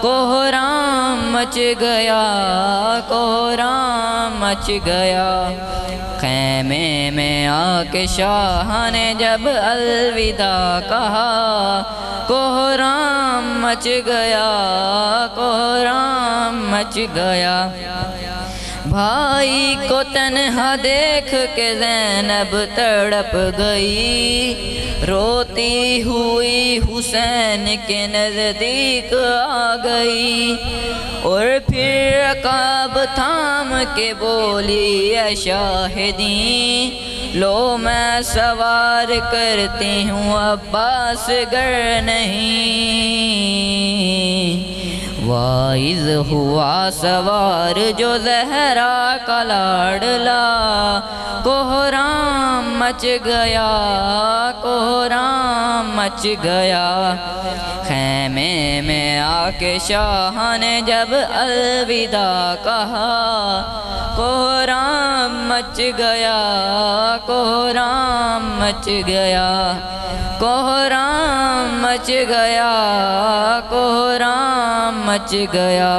کوہرام مچ گیا، کوہرام مچ گیا۔ خیمے میں آ کے شاہ نے جب الوداع کہا، کوہرام مچ گیا، کوہرام مچ گیا۔ بھائی کو تنہا دیکھ کے زینب تڑپ گئی، روتی ہوئی حسین کے نزدیک آ گئی، اور پھر رکاب تھام کے بولی اے شاہدین، لو میں سوار کرتی ہوں عباس گر نہیں۔ واعظ ہوا سوار جو زہرا کا لاڈلا، کوہرام مچ گیا، کوہرام مچ گیا۔ خیمے میں آ کے شاہ نے جب الوداع کہا، کوہرام مچ گیا، کوہرام مچ گیا، کوہرام مچ گیا، کوہرام مچ گیا۔